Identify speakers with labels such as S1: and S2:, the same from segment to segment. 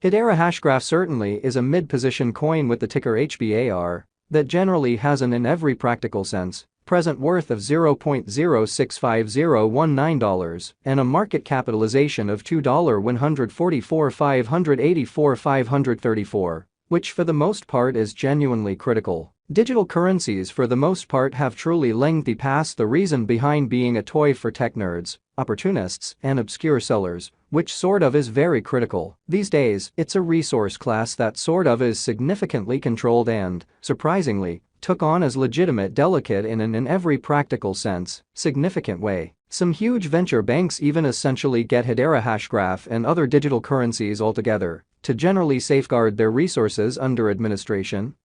S1: Hedera Hashgraph certainly is a mid-position coin with the ticker HBAR that generally has an, in every practical sense, present worth of $0.065019 and a market capitalization of $2,144,584,534, which for the most part is genuinely critical. Digital currencies for the most part have truly lengthy past the reason behind being a toy for tech nerds, opportunists, and obscure sellers, which sort of is very critical. These days, it's a resource class that sort of is significantly controlled and, surprisingly, took on as legitimate delicate in an in every practical sense, significant way. Some huge venture banks even essentially get Hedera Hashgraph and other digital currencies altogether to generally safeguard their resources under administration,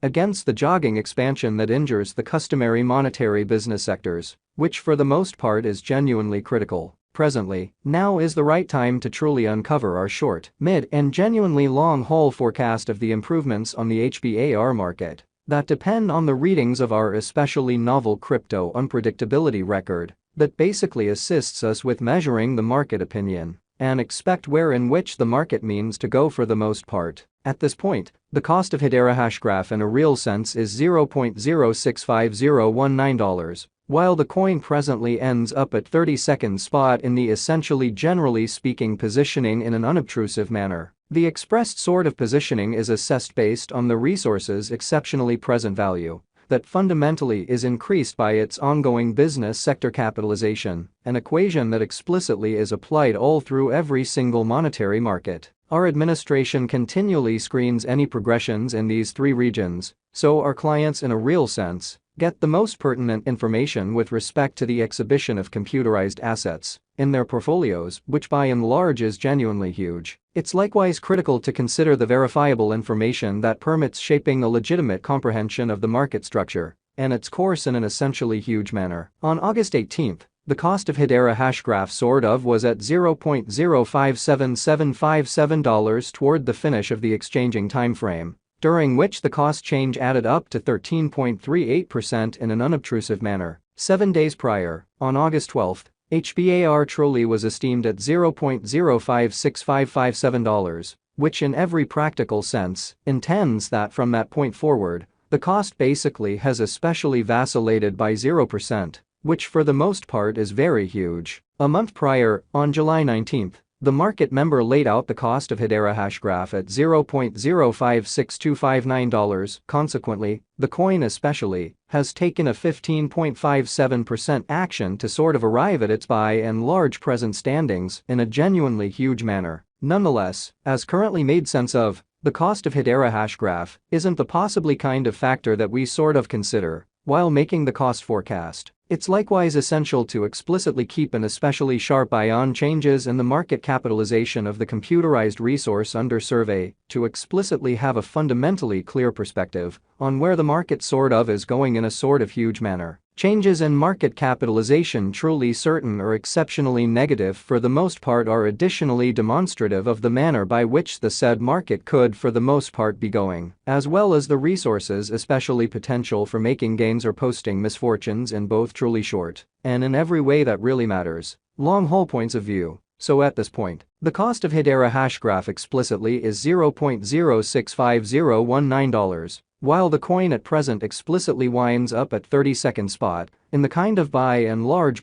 S1: against the jogging expansion that injures the customary monetary business sectors, which for the most part is genuinely critical. Presently, now is the right time to truly uncover our short, mid, and genuinely long-haul forecast of the improvements on the HBAR market that depend on the readings of our especially novel crypto unpredictability record that basically assists us with measuring the market opinion and expect where in which the market means to go for the most part. At this point, the cost of Hedera Hashgraph in a real sense is $0.065019, while the coin presently ends up at 32nd spot in the essentially generally speaking positioning in an unobtrusive manner. The expressed sort of positioning is assessed based on the resource's exceptionally present value that fundamentally is increased by its ongoing business sector capitalization, an equation that explicitly is applied all through every single monetary market. Our administration continually screens any progressions in these three regions, so our clients in a real sense get the most pertinent information with respect to the exhibition of computerized assets in their portfolios, which by and large is genuinely huge. It's likewise critical to consider the verifiable information that permits shaping a legitimate comprehension of the market structure and its course in an essentially huge manner. On August 18, the cost of Hedera Hashgraph sort of was at $0.057757 toward the finish of the exchanging timeframe, during which the cost change added up to 13.38% in an unobtrusive manner. 7 days prior, on August 12, HBAR truly was esteemed at $0.056557, which in every practical sense intends that from that point forward, the cost basically has especially vacillated by 0%, which for the most part is very huge. A month prior, on July 19, the market member laid out the cost of Hedera Hashgraph at $0.056259. Consequently, the coin especially has taken a 15.57% action to sort of arrive at its by and large present standings in a genuinely huge manner. Nonetheless, as currently made sense of, the cost of Hedera Hashgraph isn't the possibly kind of factor that we sort of consider while making the cost forecast. It's likewise essential to explicitly keep an especially sharp eye on changes in the market capitalization of the computerized resource under survey to explicitly have a fundamentally clear perspective on where the market sort of is going in a sort of huge manner. Changes in market capitalization truly certain or exceptionally negative for the most part are additionally demonstrative of the manner by which the said market could for the most part be going, as well as the resources especially potential for making gains or posting misfortunes in both truly short and in every way that really matters, long-haul points of view. So at this point, the cost of Hedera Hashgraph explicitly is $0.065019. While the coin at present explicitly winds up at 32nd spot in the kind of by and large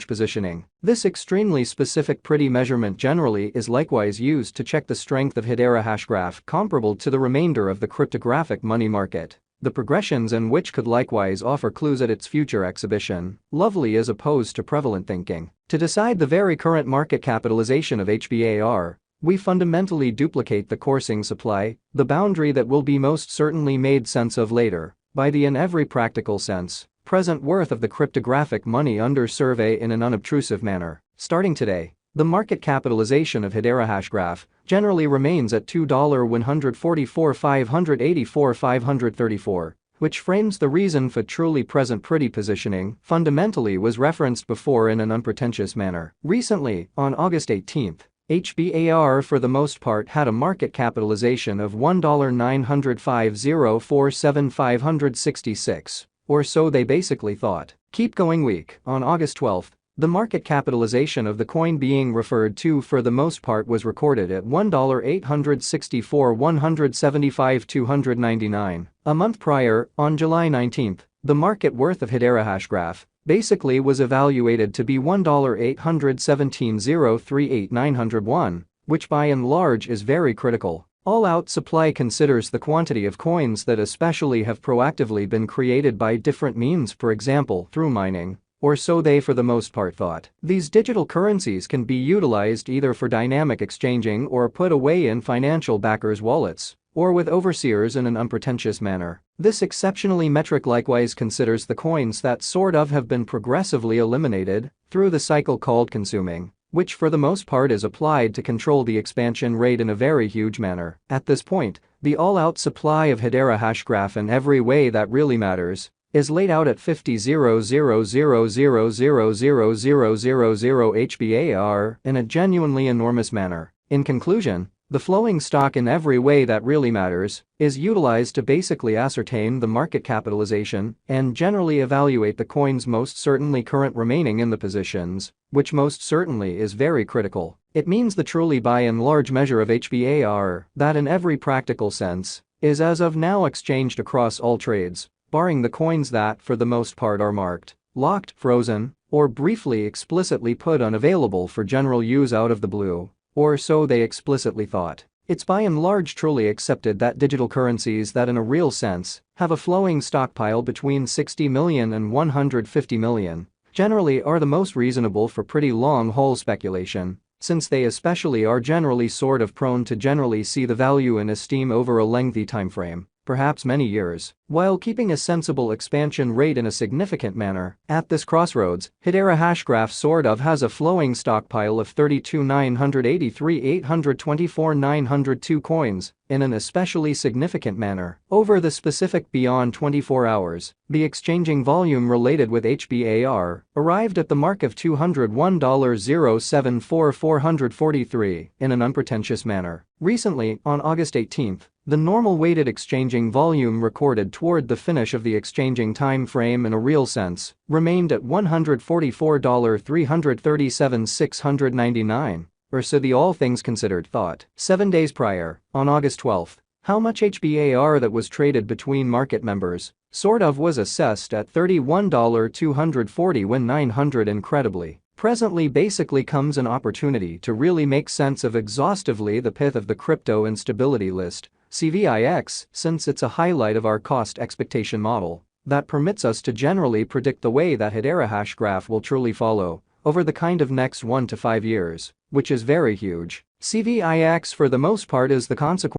S1: positioning. This extremely specific pretty measurement generally is likewise used to check the strength of Hedera Hashgraph comparable to the remainder of the cryptographic money market. The progressions in which could likewise offer clues at its future exhibition, lovely as opposed to prevalent thinking. To decide the very current market capitalization of HBAR, we fundamentally duplicate the coursing supply, the boundary that will be most certainly made sense of later, by the in every practical sense, present worth of the cryptographic money under survey in an unobtrusive manner. Starting today, the market capitalization of Hedera Hashgraph generally remains at $2,144,584,534, which frames the reason for truly present pretty positioning fundamentally was referenced before in an unpretentious manner. Recently, on August 18, HBAR for the most part had a market capitalization of $1,905,047,566, or so they basically thought. Keep going week, on August 12, The market capitalization of the coin being referred to for the most part was recorded at $1,864,175,299. A month prior, on July 19, the market worth of Hedera Hashgraph basically was evaluated to be $1,817,038,901, which by and large is very critical. All-out supply considers the quantity of coins that especially have proactively been created by different means, for example through mining, or so they for the most part thought. These digital currencies can be utilized either for dynamic exchanging or put away in financial backers' wallets, or with overseers in an unpretentious manner. This exceptionally metric likewise considers the coins that sort of have been progressively eliminated through the cycle called consuming, which for the most part is applied to control the expansion rate in a very huge manner. At this point, the all-out supply of Hedera Hashgraph in every way that really matters is laid out at 50,000,000,000,000 HBAR in a genuinely enormous manner. In conclusion, the flowing stock in every way that really matters is utilized to basically ascertain the market capitalization and generally evaluate the coin's most certainly current remaining in the positions, which most certainly is very critical. It means the truly by and large measure of HBAR that in every practical sense is as of now exchanged across all trades, barring the coins that for the most part are marked, locked, frozen, or briefly explicitly put unavailable for general use out of the blue, or so they explicitly thought. It's by and large truly accepted that digital currencies that in a real sense have a flowing stockpile between 60 million and 150 million generally are the most reasonable for pretty long-haul speculation, since they especially are generally sort of prone to generally see the value in esteem over a lengthy time frame, perhaps many years, while keeping a sensible expansion rate in a significant manner. At this crossroads, Hedera Hashgraph sort of has a flowing stockpile of 32,983,824,902 coins in an especially significant manner. Over the specific beyond 24 hours, the exchanging volume related with HBAR arrived at the mark of $201,074,443 in an unpretentious manner. Recently, on August 18, the normal weighted exchanging volume recorded toward the finish of the exchanging time frame in a real sense remained at $144,337,699, or so the all things considered thought. 7 days prior, on August 12, how much HBAR that was traded between market members sort of was assessed at $31,240 when 900 incredibly. Presently basically comes an opportunity to really make sense of exhaustively the pith of the crypto instability list, CVIX, since it's a highlight of our cost expectation model that permits us to generally predict the way that Hedera Hashgraph will truly follow over the kind of next 1 to 5 years, which is very huge. CVIX for the most part is the consequence